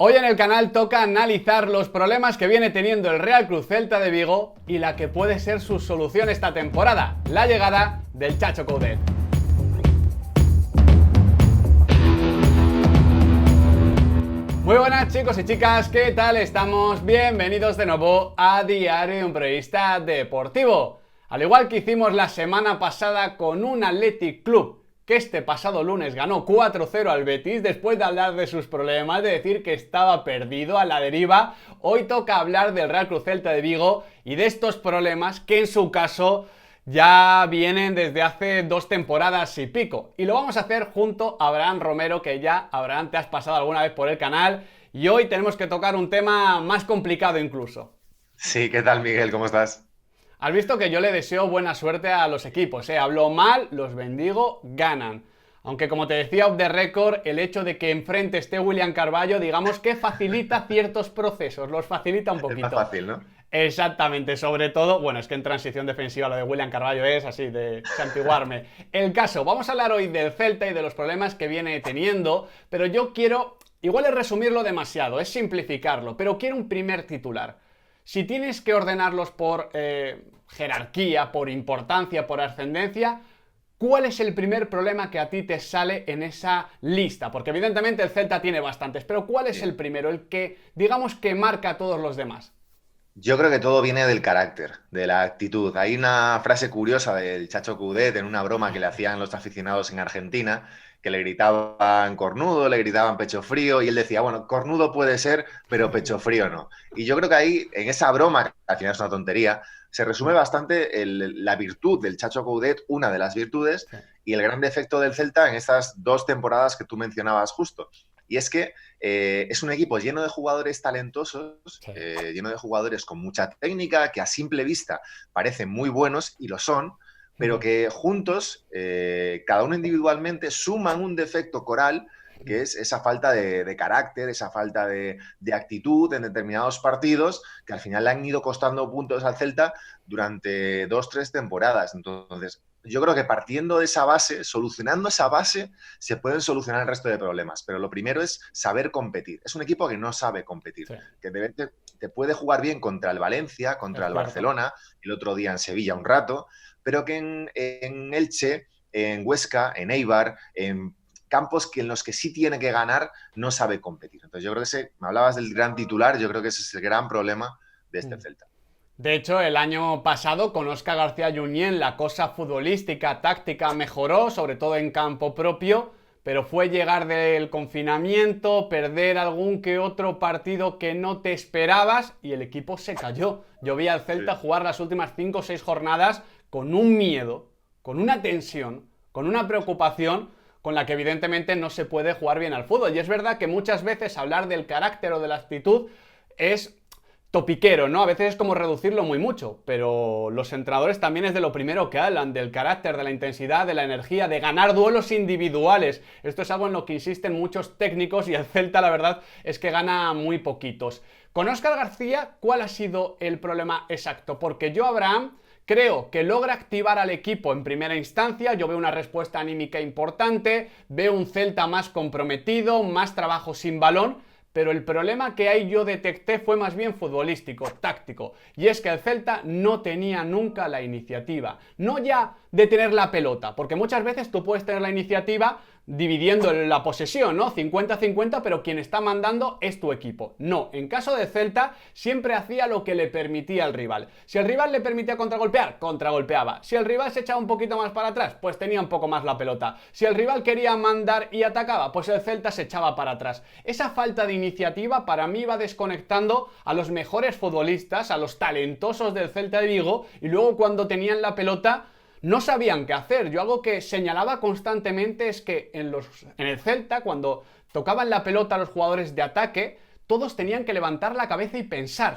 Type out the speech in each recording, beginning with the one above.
Hoy en el canal toca analizar los problemas que viene teniendo el Real Club Celta de Vigo y la que puede ser su solución esta temporada, la llegada del Chacho Coudet. Muy buenas chicos y chicas, ¿qué tal estamos? Bienvenidos de nuevo a Diario de un Periodista Deportivo. Al igual que hicimos la semana pasada con un Athletic Club que este pasado lunes ganó 4-0 al Betis después de hablar de sus problemas, de decir que estaba perdido a la deriva, hoy toca hablar del Real Club Celta de Vigo y de estos problemas que en su caso ya vienen desde hace 2 temporadas y pico. Y lo vamos a hacer junto a Abraham Romero, que ya, Abraham, te has pasado alguna vez por el canal y hoy tenemos que tocar un tema más complicado incluso. Sí, ¿qué tal, Miguel? ¿Cómo estás? Has visto que yo le deseo buena suerte a los equipos, ¿eh? Hablo mal, los bendigo, ganan. Aunque como te decía off the record, el hecho de que enfrente esté William Carballo, digamos que facilita ciertos procesos, los facilita un Es más poquito. fácil, ¿no? Exactamente, sobre todo, bueno, es que en transición defensiva lo de William Carballo es así, de santiguarme. El caso, vamos a hablar hoy del Celta y de los problemas que viene teniendo, pero yo quiero, igual es resumirlo demasiado, es simplificarlo, pero quiero un primer titular. Si tienes que ordenarlos por jerarquía, por importancia, por ascendencia, ¿cuál es el primer problema que a ti te sale en esa lista? Porque evidentemente el Celta tiene bastantes, pero ¿cuál es Sí. el primero? El que, digamos, que marca a todos los demás. Yo creo que todo viene del carácter, de la actitud. Hay una frase curiosa del Chacho Coudet en una broma que le hacían los aficionados en Argentina, que le gritaban cornudo, le gritaban pecho frío, y él decía, bueno, cornudo puede ser, pero pecho frío no. Y yo creo que ahí, en esa broma, que al final es una tontería, se resume bastante la virtud del Chacho Coudet, una de las virtudes, Sí. y el gran defecto del Celta en estas 2 temporadas que tú mencionabas justo. Y es que es un equipo lleno de jugadores talentosos, Sí. lleno de jugadores con mucha técnica, que a simple vista parecen muy buenos y lo son, pero que juntos, cada uno individualmente, suman un defecto coral que es esa falta de carácter, esa falta de actitud en determinados partidos, que al final le han ido costando puntos al Celta durante 2, 3 temporadas. Entonces, yo creo que partiendo de esa base, solucionando esa base, se pueden solucionar el resto de problemas. Pero lo primero es saber competir. Es un equipo que no sabe competir, Sí, que te puede jugar bien contra el Valencia, es contra el cierto. Barcelona, el otro día en Sevilla un rato, pero que en Elche, en Huesca, en Eibar, en campos que en los que sí tiene que ganar, no sabe competir. Entonces yo creo que me hablabas del gran titular, yo creo que ese es el gran problema de este Celta. De hecho, el año pasado con Óscar García Junyent la cosa futbolística, táctica mejoró, sobre todo en campo propio, pero fue llegar del confinamiento, perder algún que otro partido que no te esperabas y el equipo se cayó. Yo vi al Celta Sí. jugar las últimas 5 o 6 jornadas con un miedo, con una tensión, con una preocupación con la que evidentemente no se puede jugar bien al fútbol. Y es verdad que muchas veces hablar del carácter o de la actitud es topiquero, ¿no? A veces es como reducirlo muy mucho, pero los entrenadores también es de lo primero que hablan, del carácter, de la intensidad, de la energía, de ganar duelos individuales. Esto es algo en lo que insisten muchos técnicos y el Celta, la verdad, es que gana muy poquitos. Con Óscar García, ¿cuál ha sido el problema exacto? Porque yo, Abraham, creo que logra activar al equipo en primera instancia, yo veo una respuesta anímica importante, veo un Celta más comprometido, más trabajo sin balón, pero el problema que ahí yo detecté fue más bien futbolístico, táctico, y es que el Celta no tenía nunca la iniciativa, no ya de tener la pelota, porque muchas veces tú puedes tener la iniciativa dividiendo la posesión, ¿no? 50-50, pero quien está mandando es tu equipo. No, en caso de Celta siempre hacía lo que le permitía al rival. Si el rival le permitía contragolpear, contragolpeaba. Si el rival se echaba un poquito más para atrás, pues tenía un poco más la pelota. Si el rival quería mandar y atacaba, pues el Celta se echaba para atrás. Esa falta de iniciativa para mí va desconectando a los mejores futbolistas, a los talentosos del Celta de Vigo, y luego cuando tenían la pelota no sabían qué hacer. Yo algo que señalaba constantemente es que en el Celta, cuando tocaban la pelota a los jugadores de ataque, todos tenían que levantar la cabeza y pensar.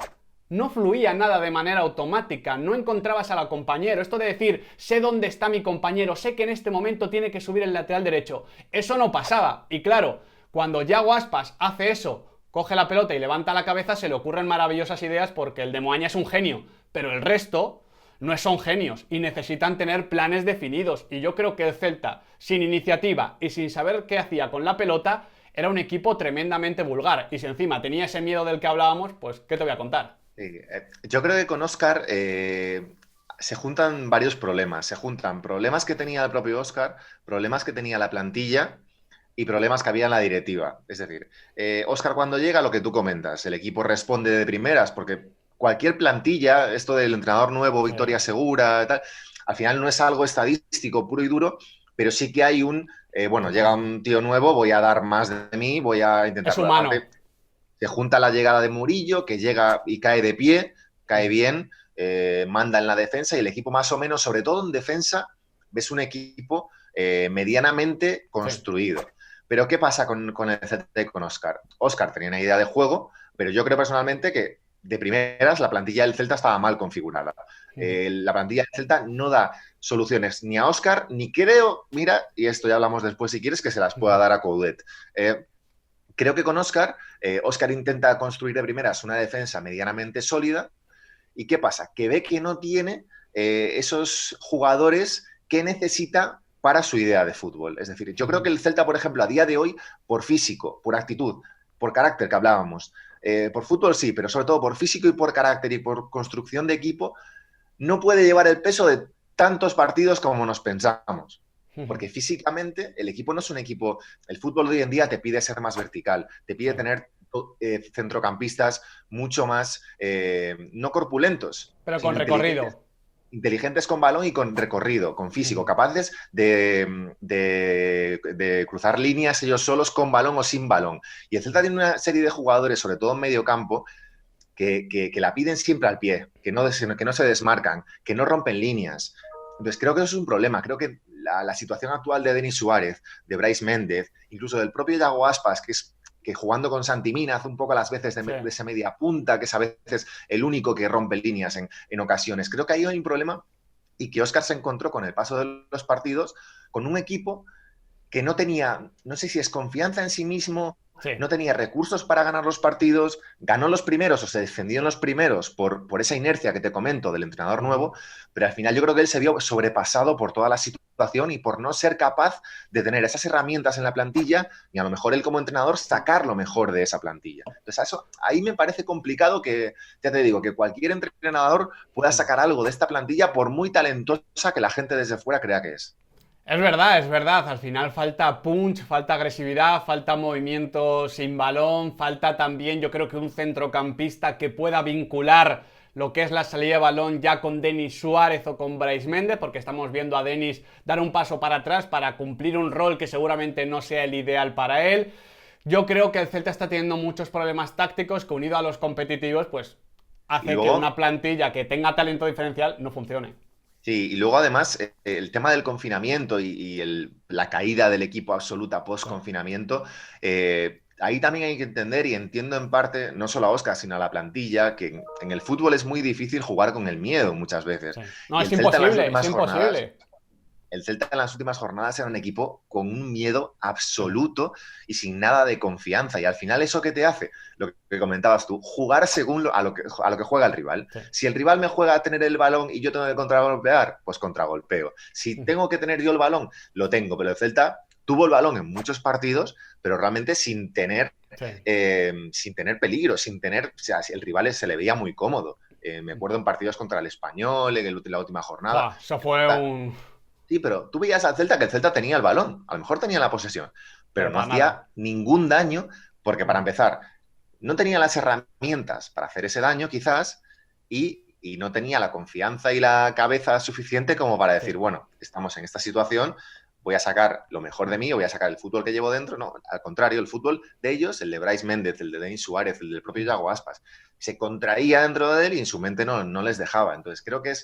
No fluía nada de manera automática, no encontrabas al compañero. Esto de decir, sé dónde está mi compañero, sé que en este momento tiene que subir el lateral derecho. Eso no pasaba. Y claro, cuando Yago Aspas hace eso, coge la pelota y levanta la cabeza, se le ocurren maravillosas ideas porque el de Moaña es un genio. Pero el resto no son genios y necesitan tener planes definidos. Y yo creo que el Celta, sin iniciativa y sin saber qué hacía con la pelota, era un equipo tremendamente vulgar. Y si encima tenía ese miedo del que hablábamos, pues, ¿qué te voy a contar? Sí, yo creo que con Óscar se juntan varios problemas. Se juntan problemas que tenía el propio Óscar, problemas que tenía la plantilla y problemas que había en la directiva. Es decir, Óscar cuando llega, lo que tú comentas, el equipo responde de primeras, porque cualquier plantilla, esto del entrenador nuevo, victoria segura, tal, al final no es algo estadístico puro y duro, pero sí que hay bueno, llega un tío nuevo, voy a dar más de mí, voy a Es intentarlo. humano. Aparte, se junta la llegada de Murillo, que llega y cae de pie, cae bien, manda en la defensa y el equipo más o menos, sobre todo en defensa, ves un equipo medianamente construido. Sí. Pero ¿qué pasa con el Celta y con Óscar? Óscar tenía una idea de juego, pero yo creo personalmente que de primeras la plantilla del Celta estaba mal configurada. La plantilla del Celta no da soluciones ni a Óscar, ni creo, mira, y esto ya hablamos después si quieres, que se las pueda dar a Coudet. Creo que con Óscar, Óscar intenta construir de primeras una defensa medianamente sólida. ¿Y qué pasa? Que ve que no tiene esos jugadores que necesita para su idea de fútbol. Es decir, yo creo que el Celta, por ejemplo, a día de hoy, por físico, por actitud, por carácter que hablábamos, por fútbol sí, pero sobre todo por físico y por carácter y por construcción de equipo, no puede llevar el peso de tantos partidos como nos pensamos. Porque físicamente el equipo no es un equipo... El fútbol de hoy en día te pide ser más vertical, te pide tener centrocampistas mucho más, no corpulentos, pero con recorrido. Inteligentes con balón y con recorrido, con físico, capaces de cruzar líneas ellos solos con balón o sin balón. Y el Celta tiene una serie de jugadores, sobre todo en medio campo, que la piden siempre al pie, que no se desmarcan, que no rompen líneas. Entonces creo que eso es un problema. Creo que la situación actual de Denis Suárez, de Brais Méndez, incluso del propio Iago Aspas, que jugando con Santi Mina hace un poco las veces de esa media punta, que es a veces el único que rompe líneas en ocasiones. Creo que ahí hay un problema y que Óscar se encontró con el paso de los partidos con un equipo que no tenía, no sé si es confianza en sí mismo, no tenía recursos para ganar los partidos, ganó los primeros o se defendió en los primeros por esa inercia que te comento del entrenador nuevo, pero al final yo creo que él se vio sobrepasado por toda la situación y por no ser capaz de tener esas herramientas en la plantilla y a lo mejor él como entrenador sacar lo mejor de esa plantilla. Entonces ahí me parece complicado que, ya te digo, que cualquier entrenador pueda sacar algo de esta plantilla por muy talentosa que la gente desde fuera crea que es. Es verdad, al final falta punch, falta agresividad, falta movimiento sin balón, falta también yo creo que un centrocampista que pueda vincular lo que es la salida de balón ya con Denis Suárez o con Brais Méndez, porque estamos viendo a Denis dar un paso para atrás para cumplir un rol que seguramente no sea el ideal para él. Yo creo que el Celta está teniendo muchos problemas tácticos que unido a los competitivos pues hace que una plantilla que tenga talento diferencial no funcione. Sí, y luego además el tema del confinamiento la caída del equipo absoluta post-confinamiento, ahí también hay que entender y entiendo en parte, no solo a Óscar, sino a la plantilla, que en el fútbol es muy difícil jugar con el miedo muchas veces. Sí. No, es imposible, es imposible. El Celta en las últimas jornadas era un equipo con un miedo absoluto y sin nada de confianza. Y al final eso que te hace, lo que comentabas tú, jugar según a lo que juega el rival. Sí. Si el rival me juega a tener el balón y yo tengo que contragolpear, pues contragolpeo. Si tengo que tener yo el balón, lo tengo. Pero el Celta tuvo el balón en muchos partidos, pero realmente sin tener peligro, sin tener... O sea, el rival se le veía muy cómodo. Me acuerdo en partidos contra el Español, en la última jornada. Eso fue un... Sí, pero tú veías al Celta que el Celta tenía el balón, a lo mejor tenía la posesión, pero no hacía ningún daño, porque para empezar, no tenía las herramientas para hacer ese daño quizás, y no tenía la confianza y la cabeza suficiente como para decir, bueno, estamos en esta situación, voy a sacar lo mejor de mí, o voy a sacar el fútbol que llevo dentro. No, al contrario, el fútbol de ellos, el de Brais Méndez, el de Denis Suárez, el del propio Iago Aspas, se contraía dentro de él y en su mente no les dejaba. Entonces creo que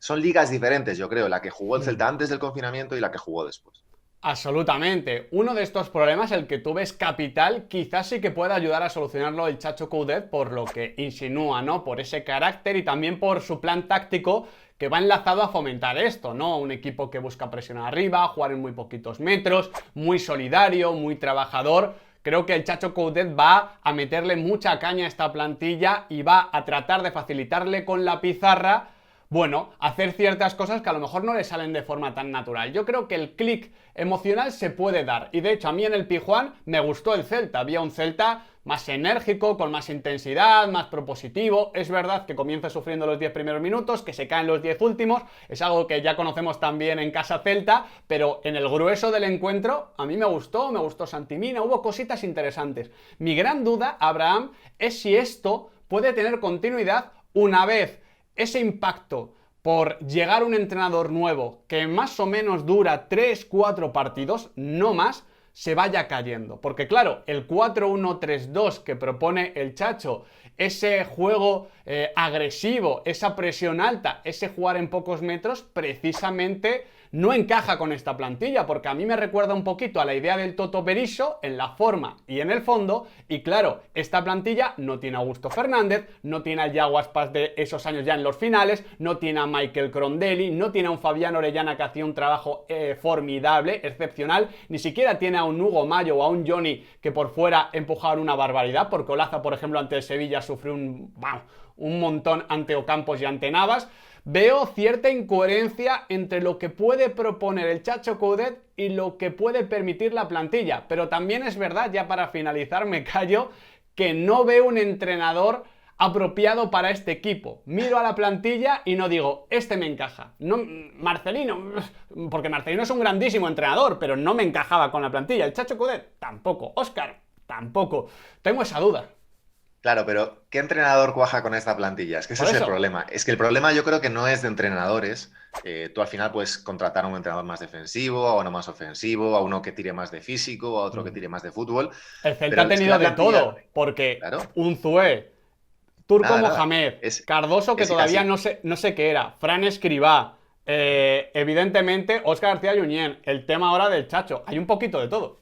son ligas diferentes, yo creo, la que jugó el Celta antes del confinamiento y la que jugó después. Absolutamente. Uno de estos problemas, el que tú ves capital, quizás sí que pueda ayudar a solucionarlo el Chacho Coudet por lo que insinúa, ¿no? Por ese carácter y también por su plan táctico que va enlazado a fomentar esto, ¿no? Un equipo que busca presionar arriba, jugar en muy poquitos metros, muy solidario, muy trabajador. Creo que el Chacho Coudet va a meterle mucha caña a esta plantilla y va a tratar de facilitarle con la pizarra bueno, hacer ciertas cosas que a lo mejor no le salen de forma tan natural. Yo creo que el clic emocional se puede dar. Y de hecho, a mí en el Pizjuán me gustó el Celta. Había un Celta más enérgico, con más intensidad, más propositivo. Es verdad que comienza sufriendo los 10 primeros minutos, que se caen los 10 últimos. Es algo que ya conocemos también en casa Celta, pero en el grueso del encuentro a mí me gustó Santi Mina, hubo cositas interesantes. Mi gran duda, Abraham, es si esto puede tener continuidad una vez ese impacto por llegar un entrenador nuevo que más o menos dura 3-4 partidos, no más, se vaya cayendo. Porque claro, el 4-1-3-2 que propone el Chacho, ese juego agresivo, esa presión alta, ese jugar en pocos metros, precisamente no encaja con esta plantilla, porque a mí me recuerda un poquito a la idea del Toto Berizzo en la forma y en el fondo, y claro, esta plantilla no tiene a Augusto Fernández, no tiene a Yago Aspas de esos años ya en los finales, no tiene a Michael Crondelli, no tiene a un Fabián Orellana que hacía un trabajo formidable, excepcional, ni siquiera tiene a un Hugo Mayo o a un Johnny que por fuera empujaban una barbaridad, porque Olaza, por ejemplo, ante el Sevilla sufrió un montón ante Ocampos y ante Navas. Veo cierta incoherencia entre lo que puede proponer el Chacho Coudet y lo que puede permitir la plantilla. Pero también es verdad, ya para finalizar me callo, que no veo un entrenador apropiado para este equipo. Miro a la plantilla y no digo, este me encaja. No, Marcelino, porque Marcelino es un grandísimo entrenador, pero no me encajaba con la plantilla. El Chacho Coudet, tampoco. Óscar, tampoco. Tengo esa duda. Claro, pero ¿qué entrenador cuaja con esta plantilla? Es que ese es el problema. Es que el problema yo creo que no es de entrenadores. Tú al final puedes contratar a un entrenador más defensivo, a uno más ofensivo, a uno que tire más de físico, a otro que tire más de fútbol. El Celta ha tenido de todo, porque claro, Unzué, Turco Mohamed, Cardoso, que todavía no sé qué era, Fran Escribá, evidentemente Óscar García Junyent, el tema ahora del Chacho. Hay un poquito de todo.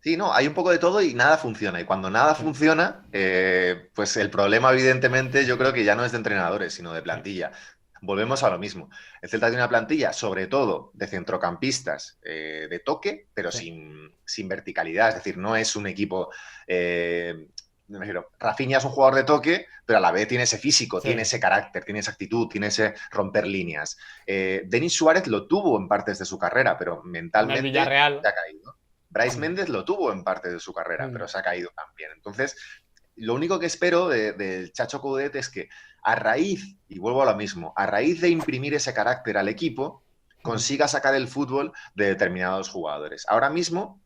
Sí, no, hay un poco de todo y nada funciona. Y cuando nada funciona, pues el problema, evidentemente, yo creo que ya no es de entrenadores, sino de plantilla. Volvemos a lo mismo. El Celta tiene una plantilla, sobre todo, de centrocampistas de toque, pero sin verticalidad. Es decir, no es un equipo... Rafinha es un jugador de toque, pero a la vez tiene ese físico, tiene ese carácter, tiene esa actitud, tiene ese romper líneas. Denis Suárez lo tuvo en partes de su carrera, pero mentalmente se ha caído. Bryce Méndez lo tuvo en parte de su carrera, pero se ha caído también. Entonces, lo único que espero del Chacho Coudet es que a raíz, y vuelvo a lo mismo, a raíz de imprimir ese carácter al equipo, consiga sacar el fútbol de determinados jugadores. Ahora mismo,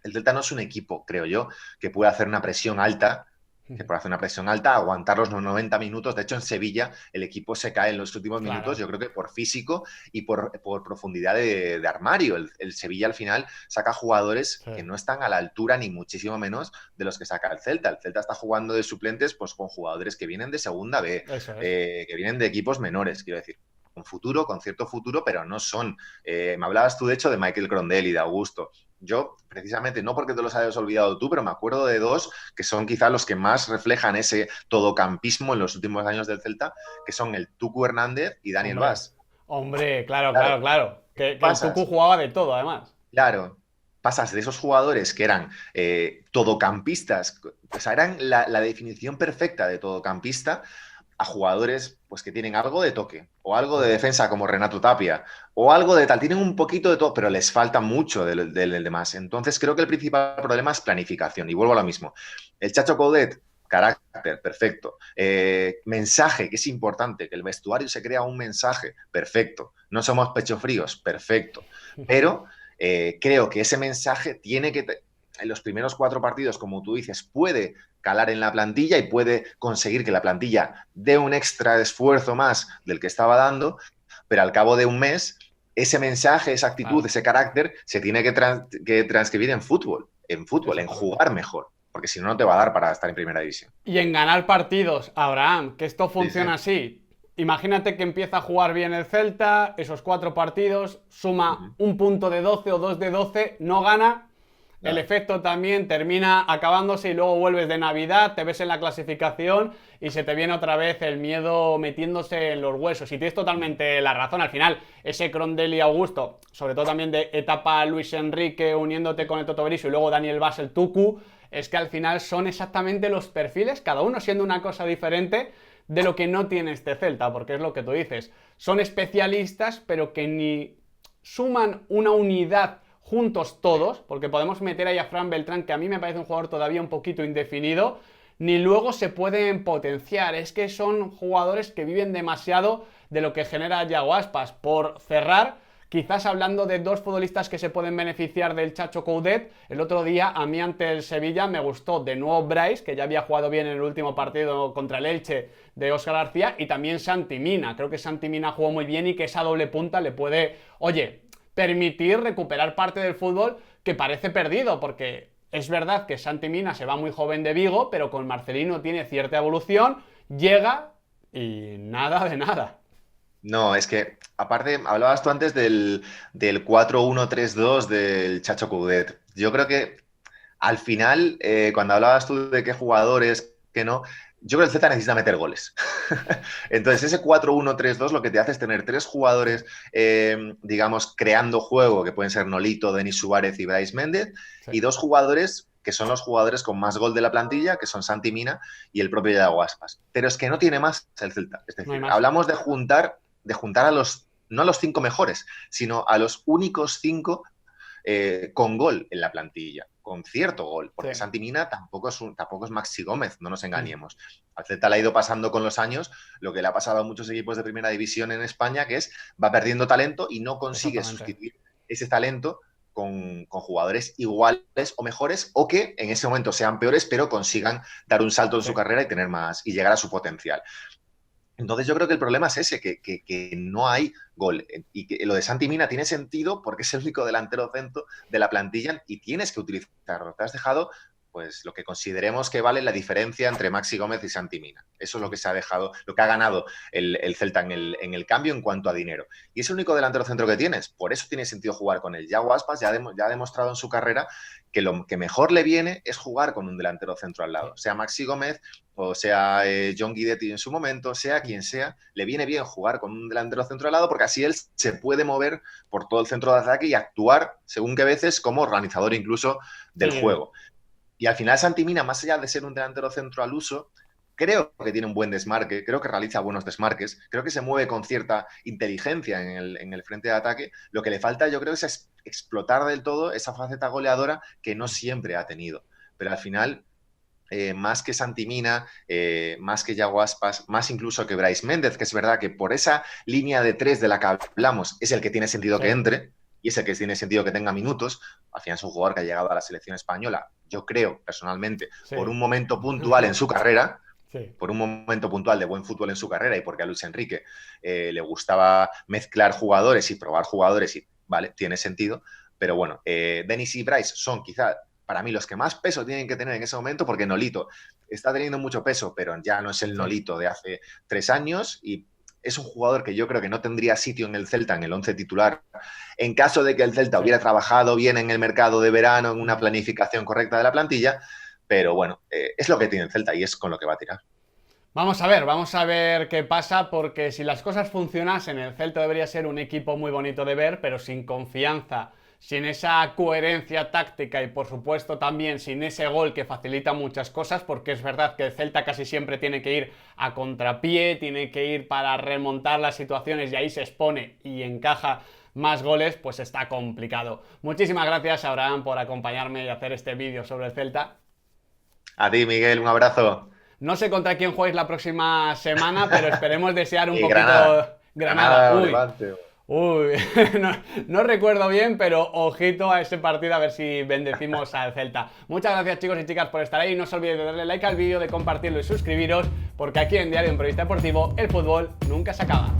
el Celta no es un equipo, creo yo, que pueda hacer una presión alta, aguantar los 90 minutos. De hecho, en Sevilla el equipo se cae en los últimos minutos, yo creo que por físico y por profundidad de armario. El Sevilla al final saca jugadores que no están a la altura, ni muchísimo menos, de los que saca el Celta. El Celta está jugando de suplentes pues con jugadores que vienen de segunda B, que vienen de equipos menores, quiero decir. Con cierto futuro, pero no son. Me hablabas tú, de hecho, de Michael Crondelli, de Augusto. Yo, precisamente, no porque te los hayas olvidado tú, pero me acuerdo de dos que son quizá los que más reflejan ese todocampismo en los últimos años del Celta, que son el Tucu Hernández y Daniel Vaz. Hombre, claro. Que el Tucu jugaba de todo, además. Claro. Pasas de esos jugadores que eran todocampistas, o sea, eran la definición perfecta de todocampista, a jugadores pues que tienen algo de toque o algo de defensa como Renato Tapia o algo de tal, tienen un poquito de todo, pero les falta mucho del demás. Entonces creo que el principal problema es planificación, y vuelvo a lo mismo. El Chacho Coudet, carácter, perfecto. Mensaje, que es importante, que el vestuario se crea un mensaje, perfecto. No somos pecho fríos, perfecto. Pero creo que ese mensaje tiene que... En los primeros 4 partidos, como tú dices, puede calar en la plantilla y puede conseguir que la plantilla dé un extra esfuerzo más del que estaba dando, pero al cabo de un mes, ese mensaje, esa actitud, ese carácter, se tiene que transcribir en fútbol, en jugar mejor, porque si no, no te va a dar para estar en primera división. Y en ganar partidos, Abraham, que esto funciona así. Imagínate que empieza a jugar bien el Celta, esos 4 partidos, suma un punto de 12 o 2 de 12, no gana. El efecto también termina acabándose y luego vuelves de Navidad, te ves en la clasificación y se te viene otra vez el miedo metiéndose en los huesos. Y tienes totalmente la razón. Al final, ese Crondelli Augusto, sobre todo también de etapa Luis Enrique uniéndote con el Toto Berizzo y luego Daniel Vaz, el Tucu, es que al final son exactamente los perfiles, cada uno siendo una cosa diferente, de lo que no tiene este Celta, porque es lo que tú dices, son especialistas pero que ni suman una unidad juntos todos, porque podemos meter ahí a Fran Beltrán, que a mí me parece un jugador todavía un poquito indefinido, ni luego se pueden potenciar. Es que son jugadores que viven demasiado de lo que genera Yago Aspas. Por cerrar, quizás hablando de dos futbolistas que se pueden beneficiar del Chacho Coudet, el otro día a mí ante el Sevilla me gustó de nuevo Bryce, que ya había jugado bien en el último partido contra el Elche de Óscar García, y también Santi Mina. Creo que Santi Mina jugó muy bien y que esa doble punta le puede, oye, permitir recuperar parte del fútbol que parece perdido, porque es verdad que Santi Mina se va muy joven de Vigo, pero con Marcelino tiene cierta evolución, llega y nada de nada. No, es que, aparte, hablabas tú antes del 4-1-3-2 del Chacho Coudet. Yo creo que al final, cuando hablabas tú de qué jugadores, que no, yo creo que el Celta necesita meter goles. Entonces, ese 4-1-3-2 lo que te hace es tener tres jugadores, digamos, creando juego, que pueden ser Nolito, Denis Suárez y Brais Méndez, Sí. y dos jugadores que son los jugadores con más gol de la plantilla, que son Santi Mina y el propio Yago Aspas. Pero es que no tiene más el Celta. Es No hay decir, más. hablamos de juntar a los, no a los 5 mejores, sino a los únicos 5 con gol en la plantilla, con cierto gol, porque Sí. Santi Mina tampoco es Maxi Gómez, no nos engañemos. Al Celta le ha ido pasando con los años lo que le ha pasado a muchos equipos de primera división en España, que es va perdiendo talento y no consigue Exactamente. sustituir ese talento con jugadores iguales o mejores, o que en ese momento sean peores, pero consigan dar un salto en Sí. su carrera y tener más y llegar a su potencial. Entonces yo creo que el problema es ese, que no hay gol. Y que lo de Santi Mina tiene sentido porque es el único delantero centro de la plantilla y tienes que utilizarlo. Te has dejado pues lo que consideremos que vale la diferencia entre Maxi Gómez y Santi Mina. Eso es lo que se ha dejado, lo que ha ganado el Celta en el cambio en cuanto a dinero. Y es el único delantero centro que tienes. Por eso tiene sentido jugar con él. Yago Aspas ya ha demostrado en su carrera que lo que mejor le viene es jugar con un delantero centro al lado. Sea Maxi Gómez o sea John Guidetti en su momento, sea quien sea, le viene bien jugar con un delantero centro al lado porque así él se puede mover por todo el centro de ataque y actuar, según qué veces, como organizador incluso del juego. Y al final Santi Mina, más allá de ser un delantero centro al uso, creo que tiene un buen desmarque, creo que realiza buenos desmarques, creo que se mueve con cierta inteligencia en el frente de ataque. Lo que le falta, yo creo, es explotar del todo esa faceta goleadora que no siempre ha tenido. Pero al final, más que Santi Mina, más que Yago Aspas, más incluso que Brais Méndez, que es verdad que por esa línea de 3 de la que hablamos es el que tiene sentido que entre, y es el que tiene sentido que tenga minutos. Al final es un jugador que ha llegado a la selección española, yo creo, personalmente, por un momento puntual en su carrera, por un momento puntual de buen fútbol en su carrera y porque a Luis Enrique le gustaba mezclar jugadores y probar jugadores y, vale, tiene sentido. Pero bueno, Denis y Bryce son quizá para mí los que más peso tienen que tener en ese momento porque Nolito está teniendo mucho peso, pero ya no es el Nolito de hace 3 años y es un jugador que yo creo que no tendría sitio en el Celta, en el 11 titular, en caso de que el Celta hubiera trabajado bien en el mercado de verano, en una planificación correcta de la plantilla, pero bueno, es lo que tiene el Celta y es con lo que va a tirar. Vamos a ver qué pasa, porque si las cosas funcionasen, el Celta debería ser un equipo muy bonito de ver, pero sin confianza, sin esa coherencia táctica y por supuesto también sin ese gol que facilita muchas cosas, porque es verdad que el Celta casi siempre tiene que ir a contrapié, tiene que ir para remontar las situaciones y ahí se expone y encaja más goles, pues está complicado. Muchísimas gracias, Abraham, por acompañarme y hacer este vídeo sobre el Celta. A ti, Miguel, un abrazo. No sé contra quién jugáis la próxima semana, pero esperemos desear un poquito... Granada. Granada. Uy. Levante. Uy, no recuerdo bien, pero ojito a ese partido a ver si bendecimos al Celta. Muchas gracias, chicos y chicas, por estar ahí. No os olvidéis de darle like al vídeo, de compartirlo y suscribiros, porque aquí en Diario Imprevista Deportivo el fútbol nunca se acaba.